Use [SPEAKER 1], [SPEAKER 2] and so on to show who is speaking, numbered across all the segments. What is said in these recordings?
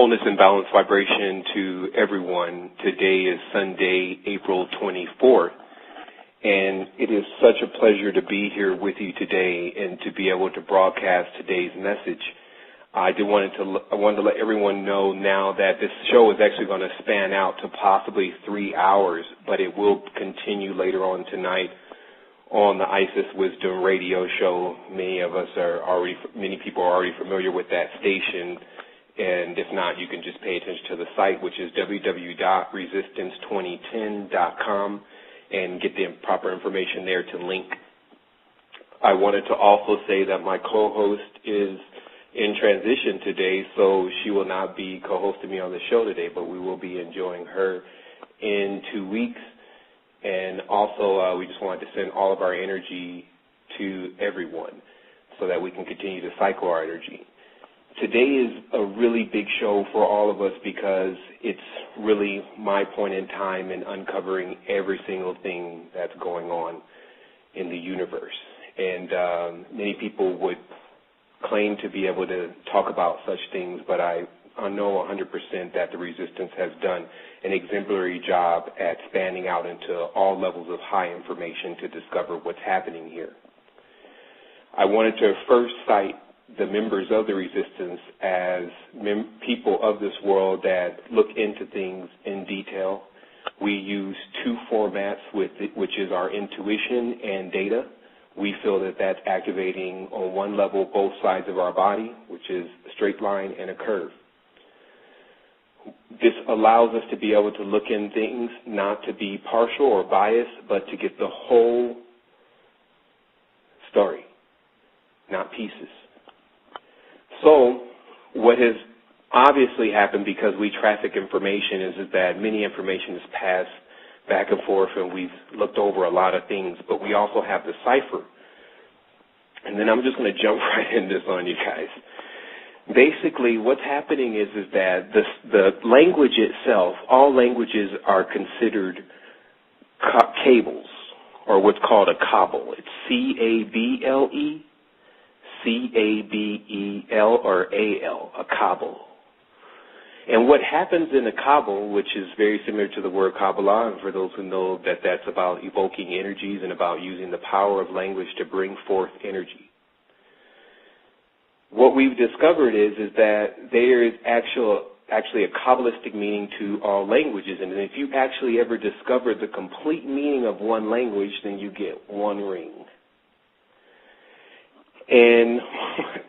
[SPEAKER 1] Wholeness and Balance Vibration to everyone. Today is Sunday, April 24th, and it is such a pleasure to be here with you today and to be able to broadcast today's message. I wanted to let everyone know now that this show is actually going to span out to possibly 3 hours, but it will continue later on tonight on the Isis Wisdom radio show. Many people are already familiar with that station. And if not, you can just pay attention to the site, which is www.resistance2010.com, and get the proper information there to link. I wanted to also say that my co-host is in transition today, so she will not be co-hosting me on the show today, but we will be enjoying her in 2 weeks. And also, we just wanted to send all of our energy to everyone so that we can continue to cycle our energy. Today is a really big show for all of us because it's really my point in time in uncovering every single thing that's going on in the universe. And many people would claim to be able to talk about such things, but I know 100% that the Resistance has done an exemplary job at spanning out into all levels of high information to discover what's happening here. I wanted to first cite the members of the Resistance as people of this world that look into things in detail. We use two formats, which is our intuition and data. We feel that that's activating on one level both sides of our body, which is a straight line and a curve. This allows us to be able to look in things, not to be partial or biased, but to get the whole story, not pieces. So what has obviously happened because we traffic information is that many information is passed back and forth, and we've looked over a lot of things, but we also have the cipher. And then I'm just going to jump right in this on you guys. Basically, what's happening is that the language itself, all languages are considered cables, or what's called a cabal. It's C-A-B-L-E. C-A-B-E-L or A-L, a cabal. And what happens in a cabal, which is very similar to the word Kabbalah, and for those who know that that's about evoking energies and about using the power of language to bring forth energy. What we've discovered is that there is actually a Kabbalistic meaning to all languages, and if you actually ever discover the complete meaning of one language, then you get one ring. And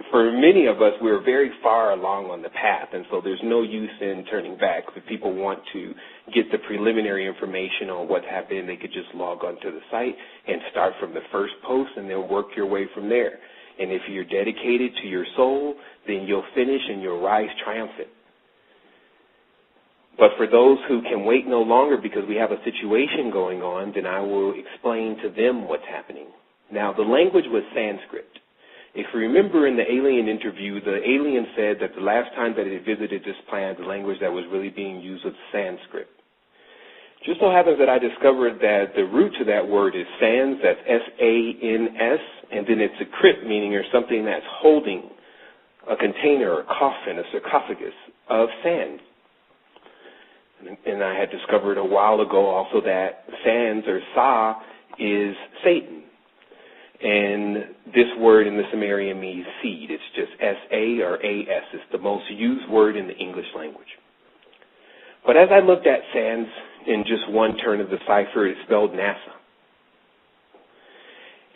[SPEAKER 1] for many of us, we're very far along on the path, and so there's no use in turning back. If people want to get the preliminary information on what's happening, they could just log onto the site and start from the first post, and they'll work your way from there. And if you're dedicated to your soul, then you'll finish and you'll rise triumphant. But for those who can wait no longer because we have a situation going on, then I will explain to them what's happening. Now, the language was Sanskrit. If you remember in the alien interview, the alien said that the last time that it visited this planet, the language that was really being used was Sanskrit. Just so happens that I discovered that the root to that word is sans, that's S-A-N-S, and then it's a crypt, meaning or something that's holding a container, a coffin, a sarcophagus of sand. And I had discovered a while ago also that sans or Sa is Satan. And this word in the Sumerian means seed. It's just S-A or A-S. It's the most used word in the English language. But as I looked at sans in just one turn of the cipher, it spelled NASA.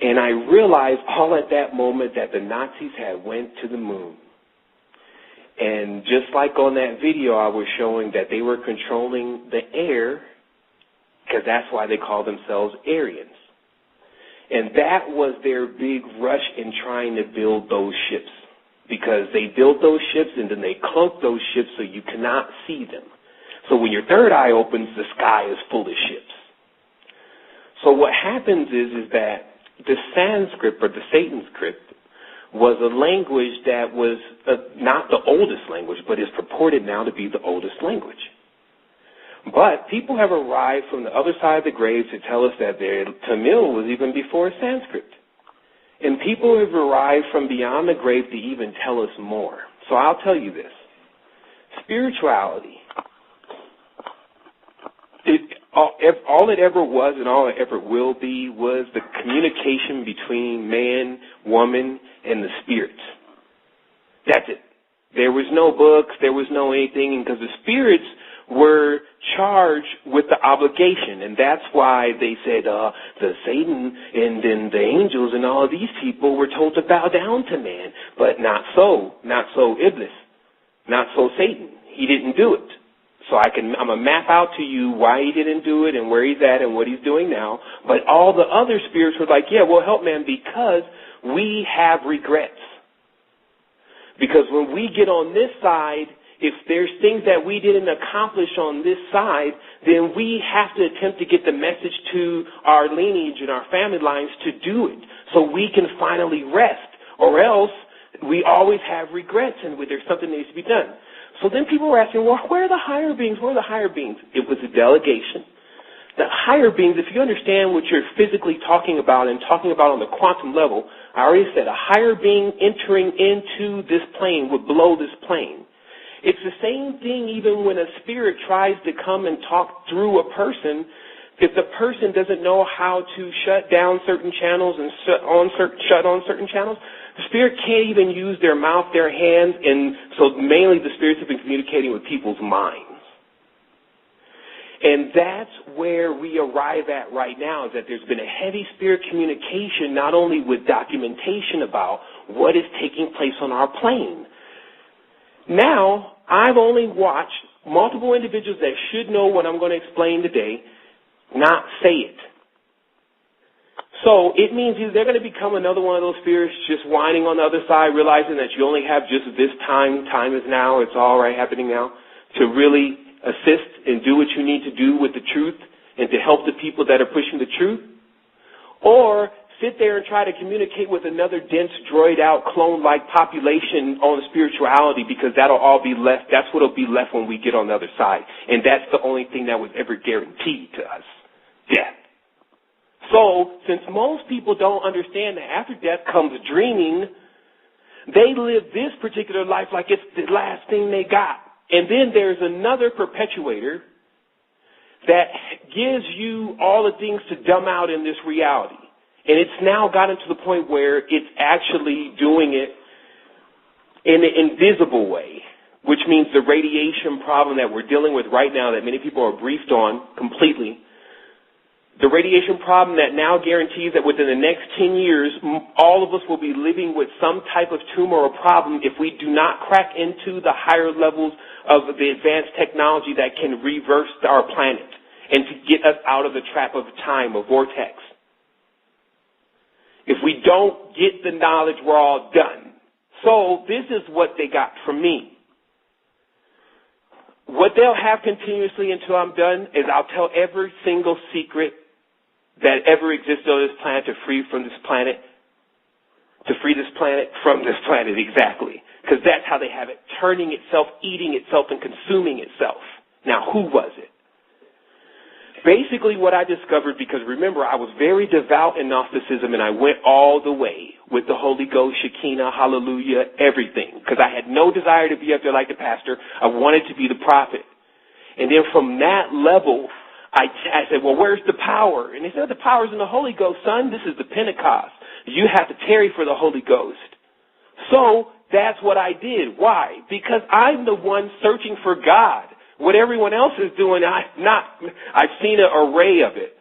[SPEAKER 1] And I realized all at that moment that the Nazis had went to the moon. And just like on that video I was showing that they were controlling the air, because that's why they call themselves Aryans. And that was their big rush in trying to build those ships, because they built those ships and then they cloaked those ships so you cannot see them. So when your third eye opens, the sky is full of ships. So what happens is that the Sanskrit, or the Satan script, was a language that was not the oldest language, but is purported now to be the oldest language. But people have arrived from the other side of the grave to tell us that Tamil was even before Sanskrit. And people have arrived from beyond the grave to even tell us more. So I'll tell you this. spirituality, all it ever was and all it ever will be was the communication between man, woman, and the spirits. That's it. There was no books, there was no anything, because the spirits were charged with the obligation, and that's why they said the Satan and then the angels and all of these people were told to bow down to man, but not so Iblis, not so Satan. He didn't do it. So I'm going to map out to you why he didn't do it and where he's at and what he's doing now. But all the other spirits were like, yeah, we'll help man because we have regrets. Because when we get on this side, if there's things that we didn't accomplish on this side, then we have to attempt to get the message to our lineage and our family lines to do it so we can finally rest. Or else we always have regrets and there's something that needs to be done. So then people were asking, well, where are the higher beings? Where are the higher beings? It was a delegation. The higher beings, if you understand what you're physically talking about and talking about on the quantum level, I already said a higher being entering into this plane would blow this plane. It's the same thing even when a spirit tries to come and talk through a person. If the person doesn't know how to shut down certain channels and shut on certain channels, the spirit can't even use their mouth, their hands, and so mainly the spirits have been communicating with people's minds. And that's where we arrive at right now, is that there's been a heavy spirit communication, not only with documentation about what is taking place on our plane. Now, I've only watched multiple individuals that should know what I'm going to explain today not say it. So it means either they're going to become another one of those spirits just whining on the other side, realizing that you only have just this time is now, it's all right happening now, to really assist and do what you need to do with the truth and to help the people that are pushing the truth, or sit there and try to communicate with another dense, droid-out, clone-like population on spirituality, because that'll all be left. That's what'll be left when we get on the other side. And that's the only thing that was ever guaranteed to us, death. So, since most people don't understand that after death comes dreaming, they live this particular life like it's the last thing they got. And then there's another perpetuator that gives you all the things to dumb out in this reality. And it's now gotten to the point where it's actually doing it in an invisible way, which means the radiation problem that we're dealing with right now that many people are briefed on completely, the radiation problem that now guarantees that within the next 10 years, all of us will be living with some type of tumor or problem if we do not crack into the higher levels of the advanced technology that can reverse our planet and to get us out of the trap of time, of vortex. If we don't get the knowledge, we're all done. So this is what they got from me. What they'll have continuously until I'm done is I'll tell every single secret that ever existed on this planet to free this planet from this planet, exactly. Because that's how they have it, turning itself, eating itself, and consuming itself. Now, who was it? Basically what I discovered, because remember, I was very devout in Gnosticism, and I went all the way with the Holy Ghost, Shekinah, hallelujah, everything. Because I had no desire to be up there like the pastor. I wanted to be the prophet. And then from that level, I said, well, where's the power? And they said, the power's in the Holy Ghost, son. This is the Pentecost. You have to tarry for the Holy Ghost. So that's what I did. Why? Because I'm the one searching for God. What everyone else is doing, I've seen an array of it.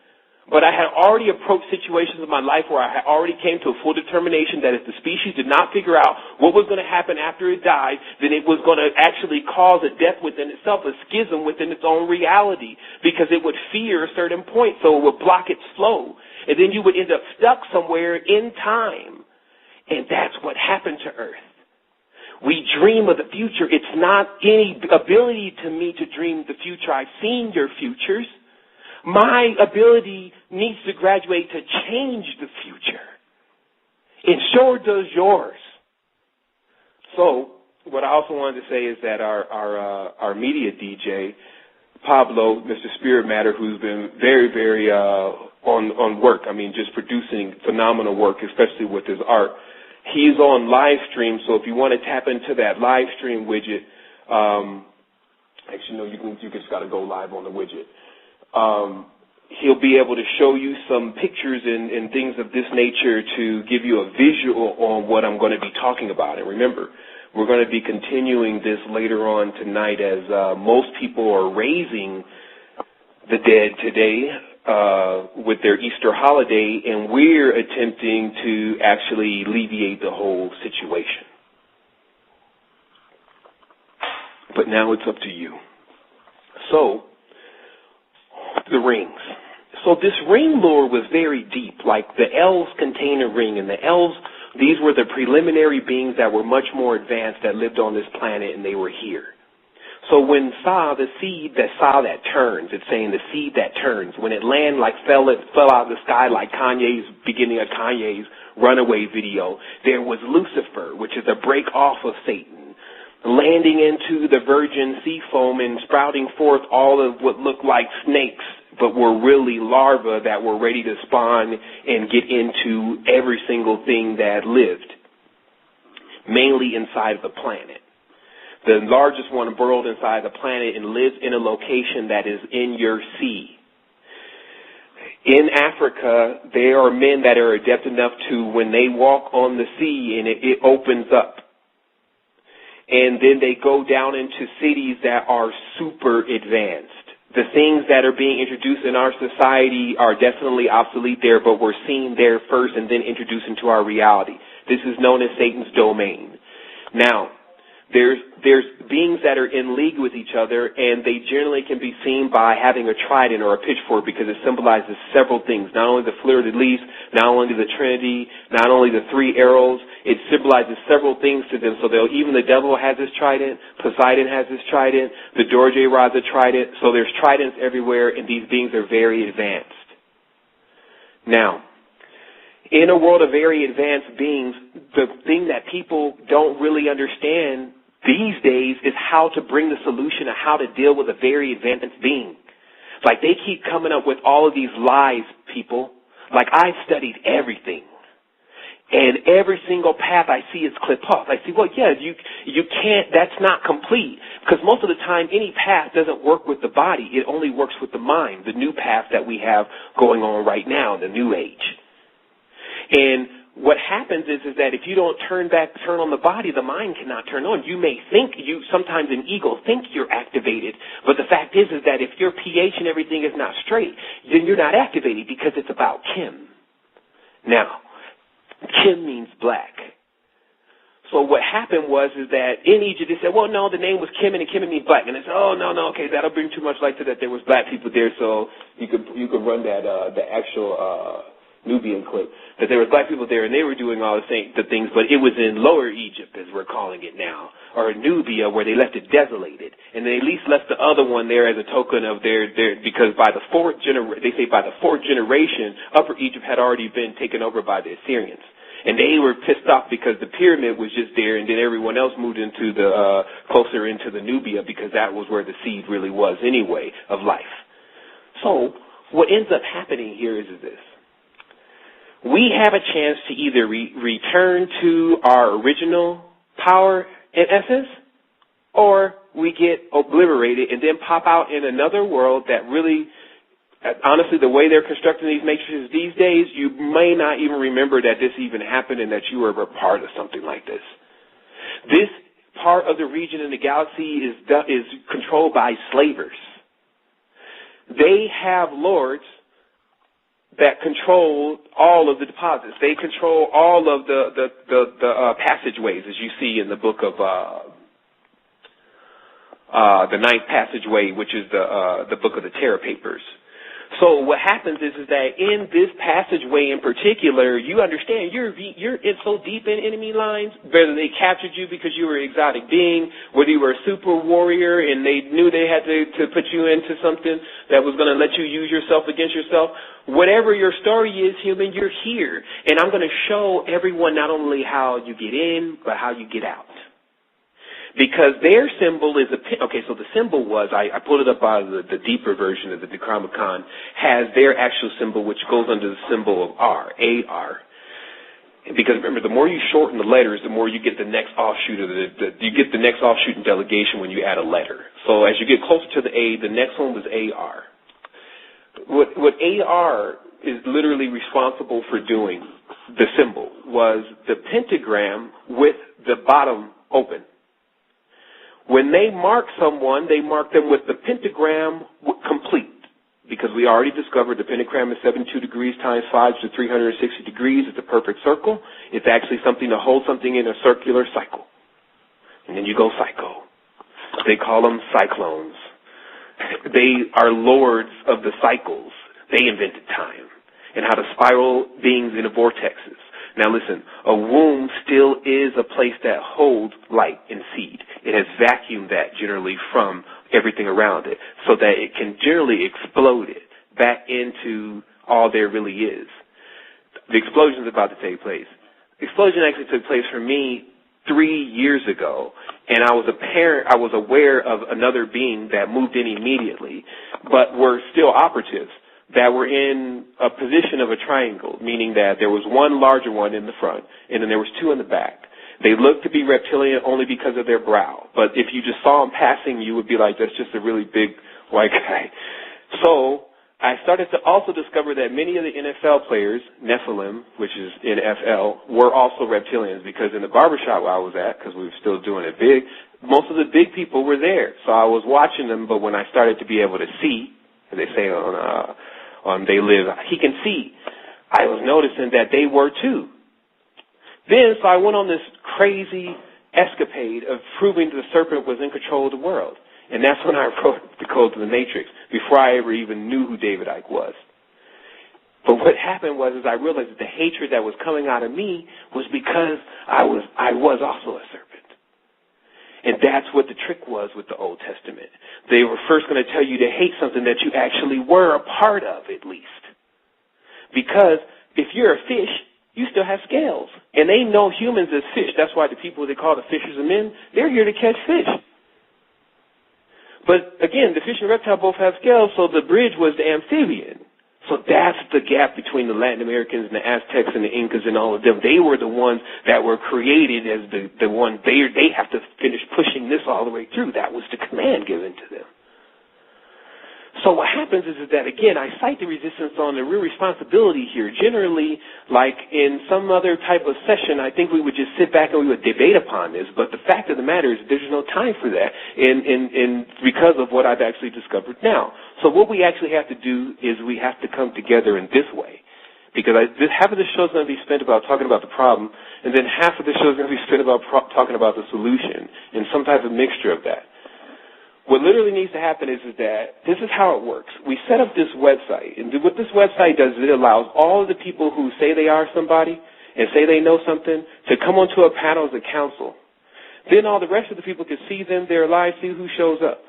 [SPEAKER 1] But I had already approached situations in my life where I had already came to a full determination that if the species did not figure out what was going to happen after it died, then it was going to actually cause a death within itself, a schism within its own reality, because it would fear a certain point, so it would block its flow. And then you would end up stuck somewhere in time. And that's what happened to Earth. We dream of the future. It's not any ability to me to dream the future. I've seen your futures. My ability needs to graduate to change the future. And sure does yours. So, what I also wanted to say is that our media DJ, Pablo, Mr. Spirit Matter, who's been very, very on work, just producing phenomenal work, especially with his art, he's on live stream. So if you want to tap into that live stream widget, Actually, no, you just got to go live on the widget. He'll be able to show you some pictures and things of this nature to give you a visual on what I'm going to be talking about. And remember, we're going to be continuing this later on tonight as most people are raising the dead today with their Easter holiday, and we're attempting to actually alleviate the whole situation. But now it's up to you. So, the rings. So this ring lore was very deep. Like the elves contain a ring, and the elves, these were the preliminary beings that were much more advanced that lived on this planet, and they were here. So when the seed that turns, it's saying the seed that turns, when it fell out of the sky like beginning of Kanye's Runaway video, there was Lucifer, which is a break off of Satan, landing into the virgin sea foam and sprouting forth all of what looked like snakes, but were really larvae that were ready to spawn and get into every single thing that lived, mainly inside of the planet. The largest one burrowed inside the planet and lives in a location that is in your sea. In Africa, there are men that are adept enough to, when they walk on the sea and it opens up, and then they go down into cities that are super advanced. The things that are being introduced in our society are definitely obsolete there, but we're seen there first and then introduced into our reality. This is known as Satan's domain. Now, there's beings that are in league with each other, and they generally can be seen by having a trident or a pitchfork because it symbolizes several things. Not only the fleur de lis, not only the Trinity, not only the three arrows, it symbolizes several things to them. So even the devil has his trident, Poseidon has his trident, the Dorje rod's a trident. So there's tridents everywhere, and these beings are very advanced. Now, in a world of very advanced beings, the thing that people don't really understand these days is how to bring the solution of how to deal with a very advanced being. Like, they keep coming up with all of these lies, people. Like, I've studied everything, and every single path I see is clipped off. I see, well, yeah, you can't, that's not complete, because most of the time any path doesn't work with the body. It only works with the mind, the new path that we have going on right now, the new age. And what happens is that if you don't turn on the body, the mind cannot turn on. You may think sometimes an ego think you're activated, but the fact is that if your pH and everything is not straight, then you're not activated because it's about Kim. Now, Kim means black. So what happened was that in Egypt they said, well, no, the name was Kim and Kim means black. And they said, oh, no, okay, that'll bring too much light to that there was black people there, so you could run that the actual Nubian clip, that there were black people there, and they were doing all the things, but it was in Lower Egypt, as we're calling it now, or Nubia, where they left it desolated, and they at least left the other one there as a token of their because by the fourth generation, Upper Egypt had already been taken over by the Assyrians, and they were pissed off because the pyramid was just there, and then everyone else moved into the closer into the Nubia because that was where the seed really was anyway of life. So what ends up happening here is this. We have a chance to either return to our original power and essence, or we get obliterated and then pop out in another world that really, honestly, the way they're constructing these matrices these days, you may not even remember that this even happened and that you were a part of something like this. This part of the region in the galaxy is controlled by slavers. They have lords that control all of the deposits. They control all of the passageways, as you see in the book of the Ninth Passageway, which is the book of the Terror Papers. So what happens is that in this passageway in particular, you understand you're in so deep in enemy lines, whether they captured you because you were an exotic being, whether you were a super warrior and they knew they had to put you into something that was going to let you use yourself against yourself. Whatever your story is, human, you're here. And I'm going to show everyone not only how you get in, but how you get out. Because their symbol is so the symbol was, I pulled it up by the deeper version of the Necronomicon, has their actual symbol, which goes under the symbol of R, A-R. Because remember, the more you shorten the letters, the more you get the next offshoot of you get the next offshoot in delegation when you add a letter. So as you get closer to the A, the next one was AR. What AR is literally responsible for doing, the symbol, was the pentagram with the bottom open. When they mark someone, they mark them with the pentagram complete, because we already discovered the pentagram is 72 degrees times 5 to 360 degrees. It's a perfect circle. It's actually something to hold something in a circular cycle. And then you go psycho. They call them cyclones. They are lords of the cycles. They invented time and how to spiral beings into vortexes. Now listen, a womb still is a place that holds light and seed. It has vacuumed that generally from everything around it so that it can generally explode it back into all there really is. The explosion is about to take place. The explosion actually took place for me 3 years ago, and I was aware of another being that moved in immediately, but were still operatives that were in a position of a triangle, meaning that there was one larger one in the front, and then there was two in the back. They looked to be reptilian only because of their brow, but if you just saw them passing, you would be like, that's just a really big white guy. So I started to also discover that many of the NFL players, Nephilim, which is NFL, were also reptilians, because in the barbershop I was at, because we were still doing it big, most of the big people were there. So I was watching them, but when I started to be able to see, as they say on They Live, he can see, I was noticing that they were too. Then, so I went on this crazy escapade of proving the serpent was in control of the world. And that's when I wrote The Code to the Matrix, before I ever even knew who David Icke was. But what happened was I realized that the hatred that was coming out of me was because I was also a serpent. And that's what the trick was with the Old Testament. They were first going to tell you to hate something that you actually were a part of, at least. Because if you're a fish, you still have scales. And they know humans as fish. That's why the people they call the fishers of men, they're here to catch fish. But again, the fish and reptile both have scales, so the bridge was the amphibian. So that's the gap between the Latin Americans and the Aztecs and the Incas and all of them. They were the ones that were created as the one, they have to finish pushing this all the way through. That was the command given to them. So what happens is that, again, I cite the resistance on the real responsibility here. Generally, like in some other type of session, I think we would just sit back and we would debate upon this. But the fact of the matter is there's no time for that because of what I've actually discovered now. So what we actually have to do is we have to come together in this way. Because half of the show is going to be spent about talking about the problem, and then half of the show is going to be spent about talking about the solution and some type of mixture of that. What literally needs to happen is that this is how it works. We set up this website, and what this website does is it allows all of the people who say they are somebody and say they know something to come onto a panel as a council. Then all the rest of the people can see them, they're live, see who shows up.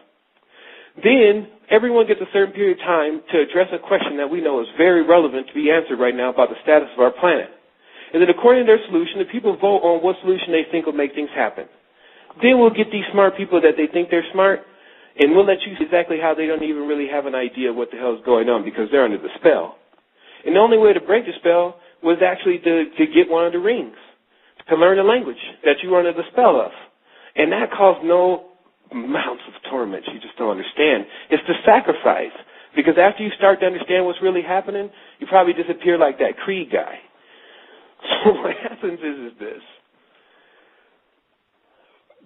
[SPEAKER 1] Then everyone gets a certain period of time to address a question that we know is very relevant to be answered right now about the status of our planet. And then according to their solution, the people vote on what solution they think will make things happen. Then we'll get these smart people that they think they're smart, and we'll let you see exactly how they don't even really have an idea what the hell is going on because they're under the spell. And the only way to break the spell was actually to get one of the rings, to learn the language that you were under the spell of. And that caused no amounts of torment. You just don't understand. It's the sacrifice. Because after you start to understand what's really happening, you probably disappear like that Creed guy. So what happens is this.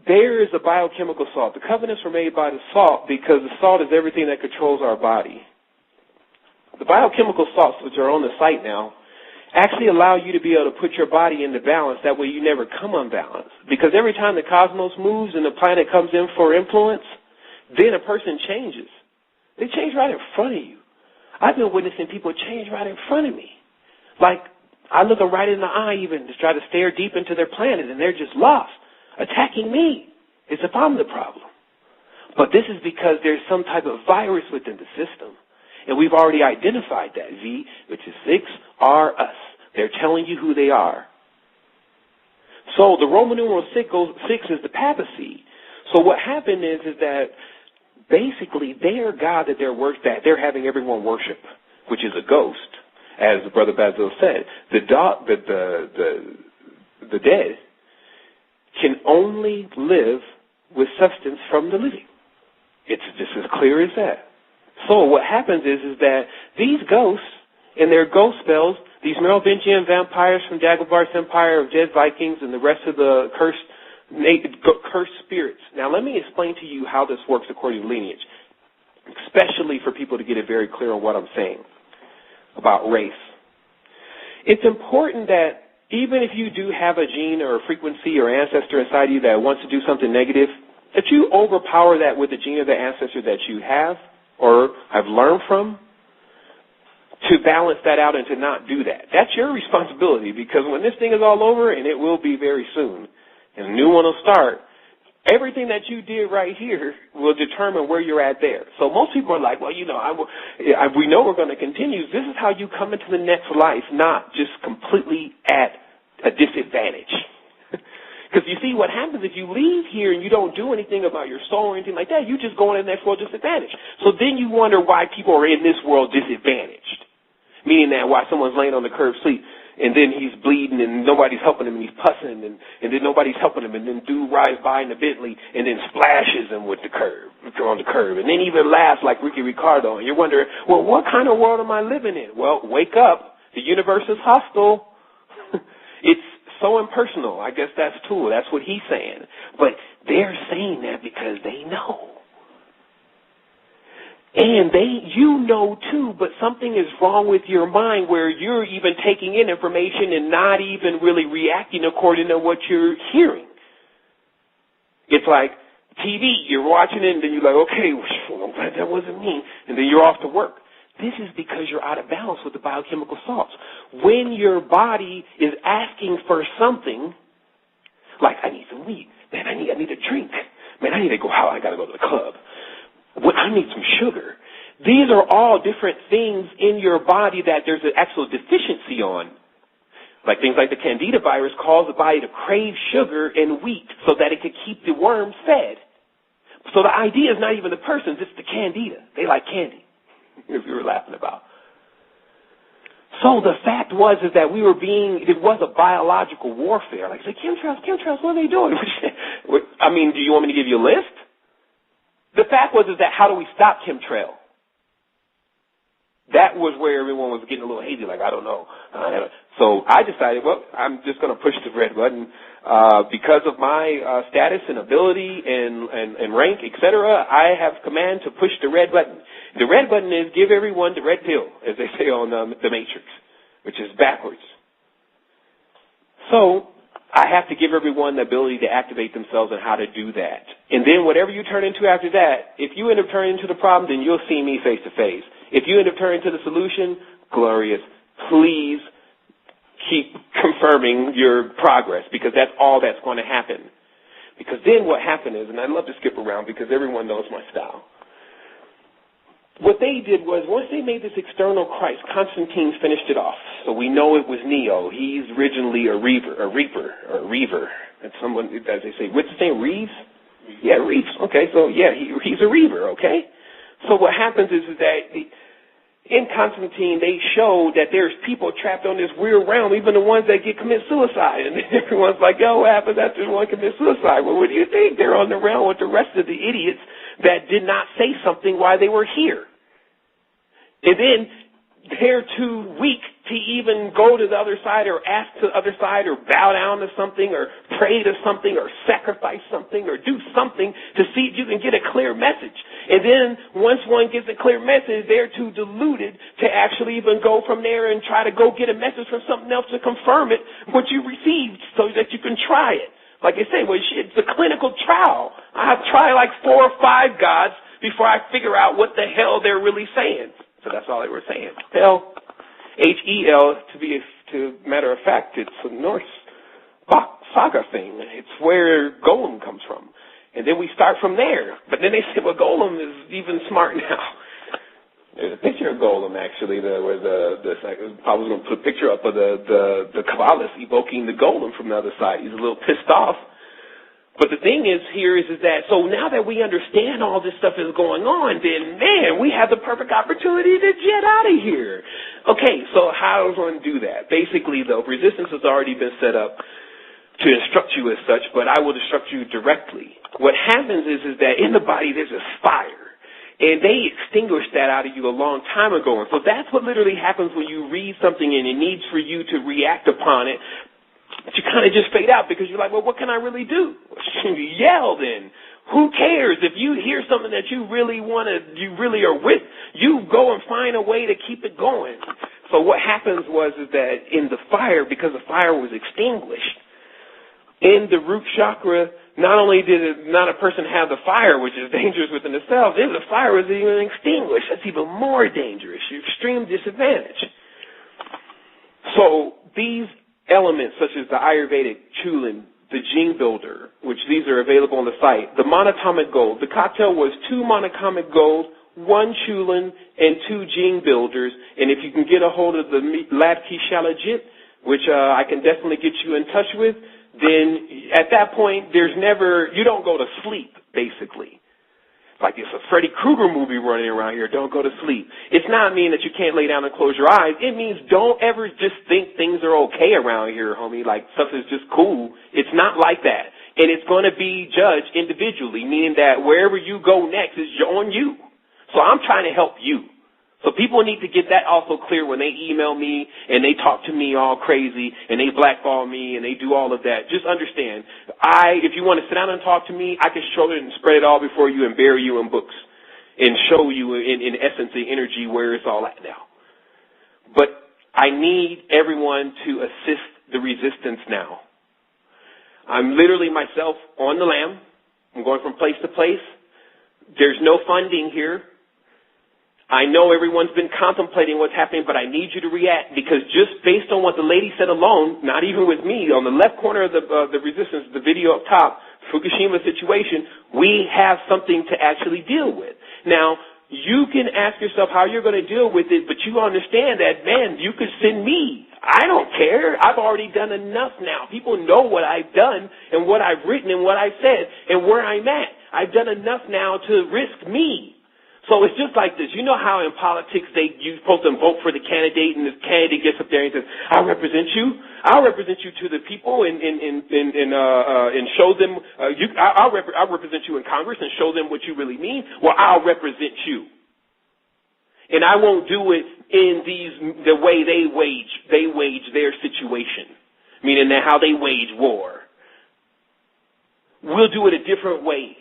[SPEAKER 1] There is a biochemical salt. The covenants were made by the salt because the salt is everything that controls our body. The biochemical salts, which are on the site now, actually allow you to be able to put your body into balance. That way you never come unbalanced. Because every time the cosmos moves and the planet comes in for influence, then a person changes. They change right in front of you. I've been witnessing people change right in front of me. Like, I look them right in the eye even to try to stare deep into their planet, and they're just lost, attacking me as if I'm the problem. But this is because there's some type of virus within the system. And we've already identified that, V, which is 6, are us. They're telling you who they are. So the Roman numeral 6 is the papacy. So what happened is that basically their God that they're having everyone worship, which is a ghost, as Brother Basil said. The dead can only live with substance from the living. Clear as that. So what happens is that these ghosts and their ghost spells, these Merovingian vampires from Dagobah's Empire of Dead Vikings and the rest of the cursed spirits. Now let me explain to you how this works according to lineage, especially for people to get it very clear on what I'm saying about race. It's important that even if you do have a gene or a frequency or ancestor inside you that wants to do something negative, that you overpower that with the gene or the ancestor that you have or have learned from, to balance that out and to not do that. That's your responsibility, because when this thing is all over, and it will be very soon, and a new one will start, everything that you did right here will determine where you're at there. So most people are like, well, we know we're going to continue. This is how you come into the next life, not just completely at a disadvantage. Because you see, what happens if you leave here and you don't do anything about your soul or anything like that, you just go in the next world disadvantaged. So then you wonder why people are in this world disadvantaged, meaning that why someone's laying on the curb sleep, and then he's bleeding and nobody's helping him, and he's pussing, and then nobody's helping him, and then dude rides by in the Bentley and then splashes him with the curb, on the curb, and then even laughs like Ricky Ricardo, and you're wondering, well, what kind of world am I living in? Well, wake up. The universe is hostile. It's so impersonal. I guess that's Tool. That's what he's saying. But they're saying that because they know. And you know too, but something is wrong with your mind where you're even taking in information and not even really reacting according to what you're hearing. It's like TV, you're watching it and then you're like, okay, well, I'm glad that wasn't me. And then you're off to work. This is because you're out of balance with the biochemical salts. When your body is asking for something, like I need some weed, man, I need a drink, man, I need to go out, I got to go to the club. I need some sugar. These are all different things in your body that there's an actual deficiency on. Like things like the Candida virus cause the body to crave sugar and wheat so that it could keep the worms fed. So the idea is not even the persons, it's the Candida. They like candy, if you were laughing about. So the fact is that it was a biological warfare. Like, say, chemtrails, what are they doing? I mean, do you want me to give you a list? The fact is that how do we stop chemtrail? That was where everyone was getting a little hazy, like, I don't know. So I decided, well, I'm just going to push the red button. Because of my status and ability and rank, etc., I have command to push the red button. The red button is give everyone the red pill, as they say on the Matrix, which is backwards. So I have to give everyone the ability to activate themselves and how to do that. And then whatever you turn into after that, if you end up turning into the problem, then you'll see me face to face. If you end up turning into the solution, glorious. Please keep confirming your progress, because that's all that's going to happen. Because then what happened is, and I love to skip around because everyone knows my style. What they did was, once they made this external Christ, Constantine finished it off. So we know it was Neo. He's originally a Reaver. That's someone, as they say, what's his name, Reeves? Yeah, Reeves. Okay, so yeah, he's a Reaver, okay? So what happens is that in Constantine, they show that there's people trapped on this weird realm, even the ones that commit suicide. And everyone's like, yo, what happens after one commits suicide? Well, what do you think? They're on the realm with the rest of the idiots that did not say something while they were here. And then they're too weak to even go to the other side or ask to the other side or bow down to something or pray to something or sacrifice something or do something to see if you can get a clear message. And then once one gets a clear message, they're too deluded to actually even go from there and try to go get a message from something else to confirm it, what you received, so that you can try it. Like I say, well, it's a clinical trial. I have tried like 4 or 5 gods before I figure out what the hell they're really saying. So that's all they were saying. Hell, H-E-L, to matter of fact, it's a Norse saga thing. It's where Golem comes from. And then we start from there. But then they say, well, Golem is even smart now. There's a picture of Golem, actually, I was going to put a picture up of the Kabbalist evoking the Golem from the other side. He's a little pissed off. But the thing is that, so now that we understand all this stuff is going on, then, man, we have the perfect opportunity to get out of here. Okay, so how does one do that? Basically, though, resistance has already been set up to instruct you as such, but I will instruct you directly. What happens is that in the body there's this fire. And they extinguished that out of you a long time ago. And so that's what literally happens when you read something and it needs for you to react upon it. But you kind of just fade out because you're like, well, what can I really do? You yell then. Who cares? If you hear something that you really you really are with, you go and find a way to keep it going. So what happens is that in the fire, because the fire was extinguished, in the root chakra, not only did not a person have the fire, which is dangerous within itself, if the fire was even extinguished, that's even more dangerous. You're extreme disadvantage. So these elements, such as the Ayurvedic chulin, the gene builder, which these are available on the site, the monatomic gold. The cocktail was 2 monatomic gold, 1 chulin, and 2 gene builders. And if you can get a hold of the Ladki Shalajit, which I can definitely get you in touch with, then at that point, you don't go to sleep, basically. Like it's a Freddy Krueger movie running around here, don't go to sleep. It's not mean that you can't lay down and close your eyes. It means don't ever just think things are okay around here, homie, like stuff is just cool. It's not like that. And it's going to be judged individually, meaning that wherever you go next is on you. So I'm trying to help you. So people need to get that also clear when they email me and they talk to me all crazy and they blackball me and they do all of that. Just understand, if you want to sit down and talk to me, I can show it and spread it all before you and bury you in books and show you in essence the energy where it's all at now. But I need everyone to assist the resistance now. I'm literally myself on the lam. I'm going from place to place. There's no funding here. I know everyone's been contemplating what's happening, but I need you to react because just based on what the lady said alone, not even with me, on the left corner of the resistance, the video up top, Fukushima situation, we have something to actually deal with. Now, you can ask yourself how you're going to deal with it, but you understand that, man, you could send me. I don't care. I've already done enough now. People know what I've done and what I've written and what I've said and where I'm at. I've done enough now to risk me. So it's just like this. You know how in politics you're supposed to vote for the candidate, and this candidate gets up there and says, "I'll represent you. I'll represent you to the people and show them. I'll represent you in Congress and show them what you really mean. Well, I'll represent you, and I won't do it in the way they wage their situation, meaning that how they wage war. We'll do it a different way."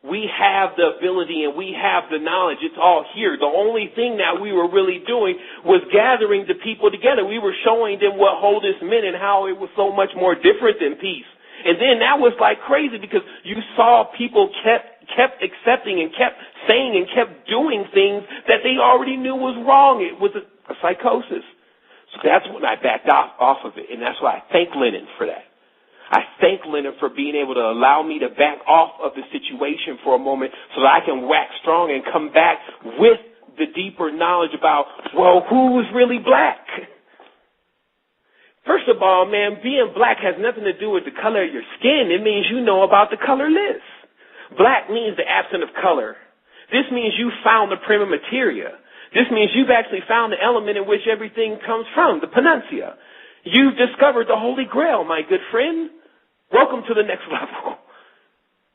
[SPEAKER 1] We have the ability and we have the knowledge. It's all here. The only thing that we were really doing was gathering the people together. We were showing them what wholeness meant and how it was so much more different than peace. And then that was like crazy because you saw people kept accepting and kept saying and kept doing things that they already knew was wrong. It was a psychosis. So that's when I backed off of it. And that's why I thank Lennon for that. I thank Leonard for being able to allow me to back off of the situation for a moment so that I can wax strong and come back with the deeper knowledge about, well, who is really black? First of all, man, being black has nothing to do with the color of your skin. It means you know about the colorless. Black means the absence of color. This means you found the prima materia. This means you've actually found the element in which everything comes from, the panacea. You've discovered the Holy Grail, my good friend. Welcome to the next level.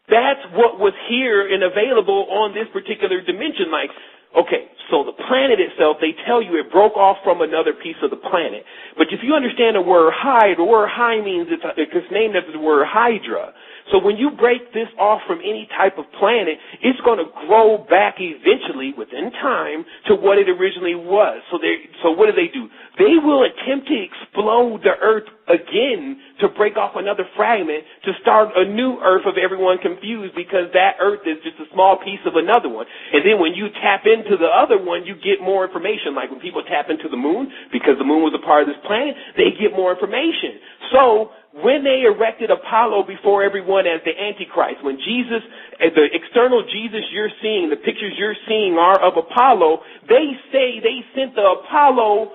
[SPEAKER 1] That's what was here and available on this particular dimension. Like, okay, so the planet itself, they tell you it broke off from another piece of the planet. But if you understand the word high means it's named after the word Hydra. So when you break this off from any type of planet, it's going to grow back eventually within time to what it originally was. So what do? They will attempt to explode the earth again to break off another fragment to start a new earth of everyone confused because that earth is just a small piece of another one. And then when you tap into the other one, you get more information. Like when people tap into the moon, because the moon was a part of this planet, they get more information. So when they erected Apollo before everyone as the Antichrist, when Jesus, the external Jesus you're seeing, the pictures you're seeing are of Apollo, they say they sent the Apollo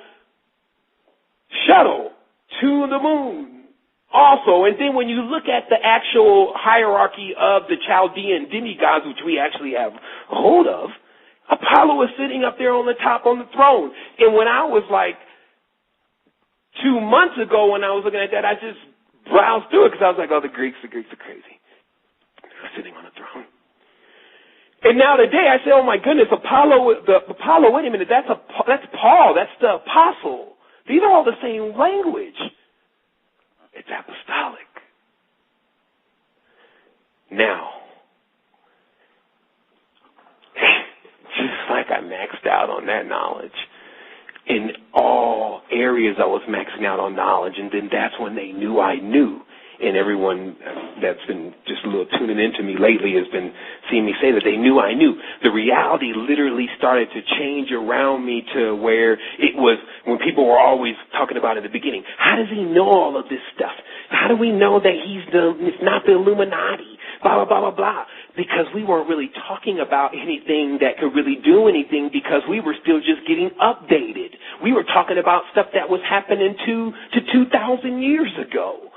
[SPEAKER 1] shuttle to the moon also. And then when you look at the actual hierarchy of the Chaldean demigods, which we actually have hold of, Apollo is sitting up there on the top on the throne. And when I was like 2 months ago when I was looking at that, I just browsed through it because I was like, oh, the Greeks are crazy. They're sitting on a throne. And now today I say, oh my goodness, Apollo, wait a minute, that's Paul, that's the apostle. These are all the same language. It's apostolic. Now, just like I maxed out on that knowledge, in all areas I was maxing out on knowledge, and then that's when they knew I knew. And everyone that's been just a little tuning into me lately has been seeing me say that they knew I knew. The reality literally started to change around me to where it was when people were always talking about in the beginning, how does he know all of this stuff? How do we know that it's not the Illuminati? Blah, blah, blah, blah, blah. Because we weren't really talking about anything that could really do anything because we were still just getting updated. We were talking about stuff that was happening to 2,000 years ago.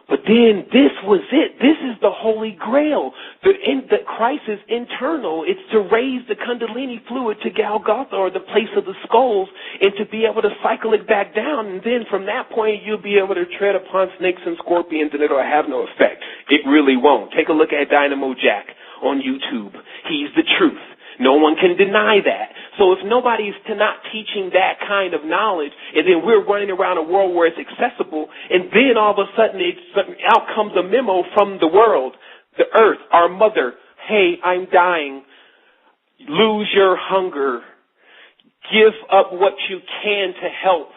[SPEAKER 1] But then this was it. This is the Holy Grail. The Christ is internal. It's to raise the Kundalini fluid to Golgotha, or the place of the skulls, and to be able to cycle it back down. And then from that point, you'll be able to tread upon snakes and scorpions, and it'll have no effect. It really won't. Take a look at Dynamo Jack on YouTube. He's the truth. No one can deny that. So if nobody's not teaching that kind of knowledge, and then we're running around a world where it's accessible, and then all of a sudden out comes a memo from the world, the earth, our mother, hey, I'm dying. Lose your hunger. Give up what you can to help.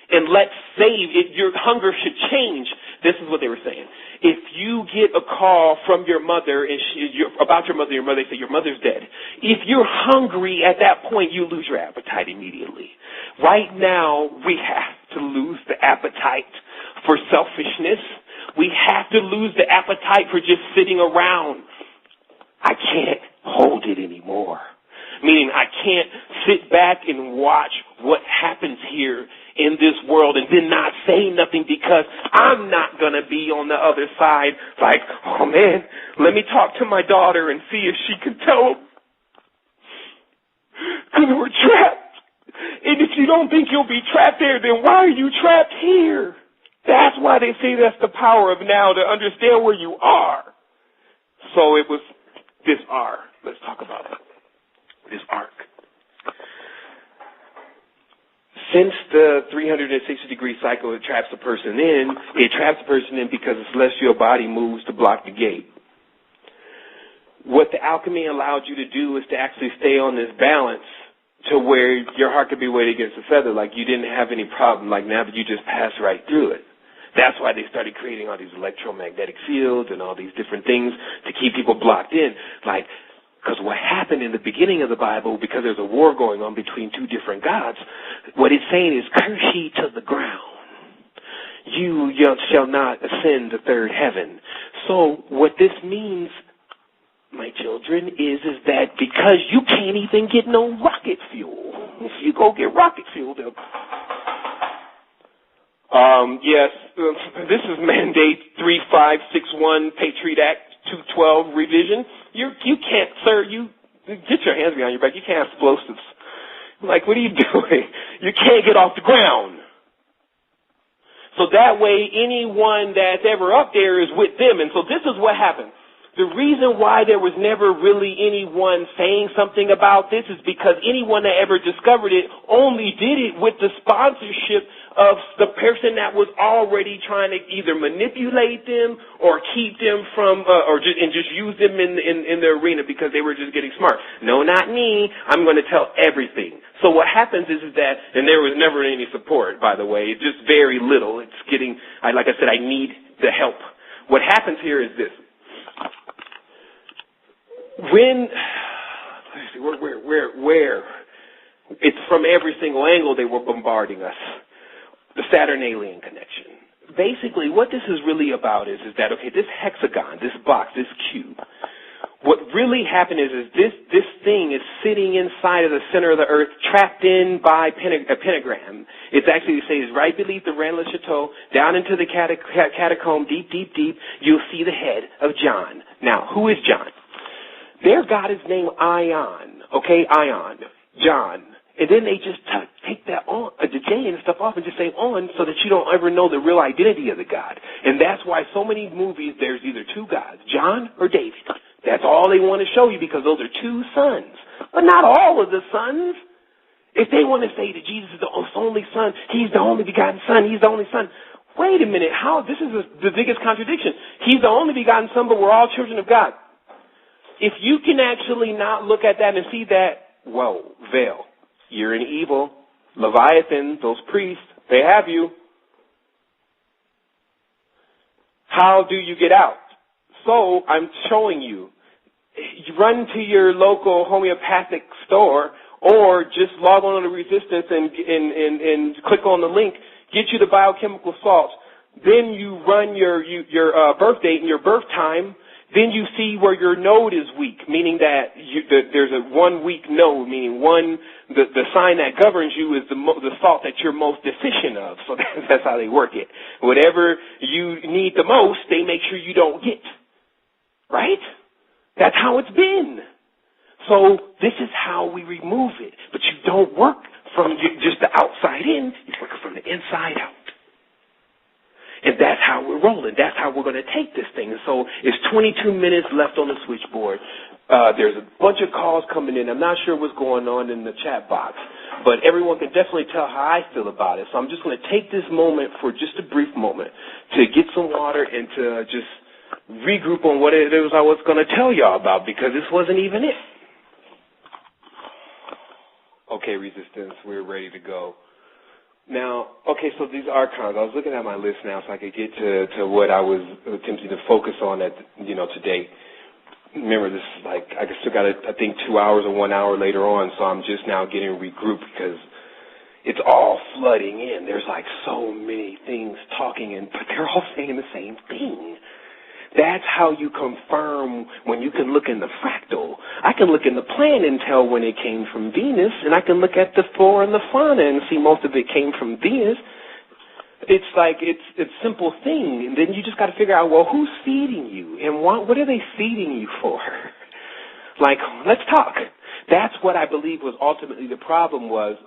[SPEAKER 1] And let's save it. Your hunger should change. This is what they were saying. If you get a call from your mother and about your mother they say your mother's dead. If you're hungry at that point, you lose your appetite immediately. Right now, we have to lose the appetite for selfishness. We have to lose the appetite for just sitting around. I can't hold it anymore. Meaning I can't sit back and watch what happens here in this world and then not say nothing because I'm not going to be on the other side like, oh man, let me talk to my daughter and see if she can tell them. Because we're trapped. And if you don't think you'll be trapped there, then why are you trapped here? That's why they say that's the power of now, to understand where you are. So it was this R. Let's talk about it. This arc. Since the 360-degree cycle, it traps a person in. It traps a person in because the celestial body moves to block the gate. What the alchemy allowed you to do is to actually stay on this balance to where your heart could be weighed against a feather, like you didn't have any problem, like now that you just pass right through it. That's why they started creating all these electromagnetic fields and all these different things to keep people blocked in. Like, because what happened in the beginning of the Bible, because there's a war going on between two different gods, what it's saying is, curse ye to the ground. You shall not ascend the third heaven. So what this means, my children, is that because you can't even get no rocket fuel. If you go get rocket fuel, they'll... Yes, this is Mandate 3561, Patriot Act 212 revision. You can't, sir, you get your hands behind your back. You can't have explosives. Like, what are you doing? You can't get off the ground. So that way, anyone that's ever up there is with them. And so this is what happened. The reason why there was never really anyone saying something about this is because anyone that ever discovered it only did it with the sponsorship of the person that was already trying to either manipulate them or keep them from, or just use them in the arena because they were just getting smart. No, not me. I'm going to tell everything. So what happens is that, and there was never any support, by the way, just very little. It's getting, like I said, I need the help. What happens here is this. When, let's see, where? It's from every single angle they were bombarding us. The Saturn alien connection. Basically, what this is really about is that, okay, this hexagon, this box, this cube, what really happened is this thing is sitting inside of the center of the earth, trapped in by a pentagram. It's actually, they say, is right beneath the Rennes le Chateau, down into the catacomb, deep, deep, deep, you'll see the head of John. Now, who is John? Their God is named Ion, okay, Ion, John. And then they just take that on, the J and stuff off and just say on so that you don't ever know the real identity of the God. And that's why so many movies, there's either two gods, John or David.
[SPEAKER 2] That's all they want to show you because those are two sons. But not all of the sons. If they want to say that Jesus is the only son, he's the only begotten son, he's the only son. Wait a minute, this is the biggest contradiction. He's the only begotten son, but we're all children of God. If you can actually not look at that and see that, whoa, veil, you're an evil. Leviathan, those priests, they have you. How do you get out? So I'm showing you. You run to your local homeopathic store or just log on to the Resistance and click on the link, get you the biochemical salts. Then you run your birth date and your birth time. Then you see where your node is weak, meaning that there's a 1 weak node, meaning the sign that governs you is the salt that you're most deficient of. So that's how they work it. Whatever you need the most, they make sure you don't get. Right? That's how it's been. So this is how we remove it. But you don't work from just the outside in. You work from the inside out. And that's how we're rolling. That's how we're going to take this thing. And so it's 22 minutes left on the switchboard. There's a bunch of calls coming in. I'm not sure what's going on in the chat box, but everyone can definitely tell how I feel about it. So I'm just going to take this moment for just a brief moment to get some water and to just regroup on what it was I was going to tell y'all about, because this wasn't even it. Okay, Resistance, we're ready to go. Now, okay, so these archives, I was looking at my list now so I could get to what I was attempting to focus on today. Remember, this is like, I still got, I think, 2 hours or 1 hour later on, so I'm just now getting regrouped because it's all flooding in. There's like so many things talking, but they're all saying the same thing. That's how you confirm when you can look in the fractal. I can look in the plan and tell when it came from Venus, and I can look at the flora and the fauna and see most of it came from Venus. It's like, it's a simple thing. And then you just got to figure out, well, who's feeding you? And what are they feeding you for? Like, let's talk. That's what I believe was ultimately the problem was,